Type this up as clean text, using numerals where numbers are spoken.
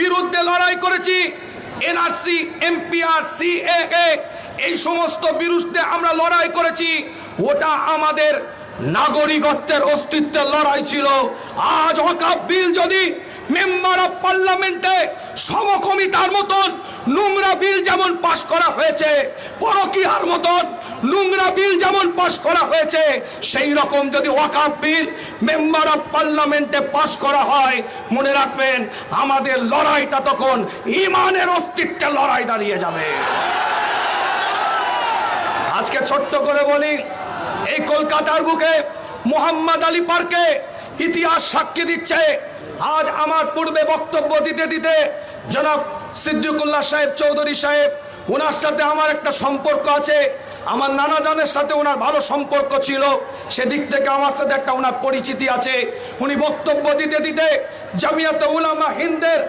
বিরুদ্ধে লড়াই করেছি, এনআরসি, এমপিআর, সিএএ, এই সমস্ত বিরুদ্ধে আমরা লড়াই করেছি। ওটা আমাদের নাগরিকত্বের অস্তিত্বের লড়াই ছিল। আজ ওয়াকফ বিল যদি মেম্বার অফ পার্লামেন্টে সমকমিতার মতন নোংরা বিল যেমন পাশ করা হয়েছে, পরকীয়ার মতন নোংরা বিল যেমন পাশ করা হয়েছে, সেই রকম যদি ওয়াকফ বিল মেম্বার অফ পার্লামেন্টে পাশ করা হয়, মনে রাখবেন আমাদের লড়াইটা তখন ঈমানের অস্তিত্বের লড়াই দাঁড়িয়ে যাবে। আজকে ছোট্ট করে বলি, এই কলকাতার বুকে মোহাম্মদ আলী পার্কে ইতিহাস সাক্ষী দিচ্ছে। আজ আমার পূর্বে বক্তব্য দিতে দিতে জনাব সিদ্দিকুল্লাহ সাহেব চৌধুরী সাহেব, ওনার সাথে আমার একটা সম্পর্ক আছে, আমার নানা জানের সাথে ওনার ভালো সম্পর্ক ছিল, সেদিক থেকে আমার সাথে একটা ওনার পরিচিতি আছে। উনি বক্তব্য দিতে দিতে জামিয়াতে উলামা হিন্দের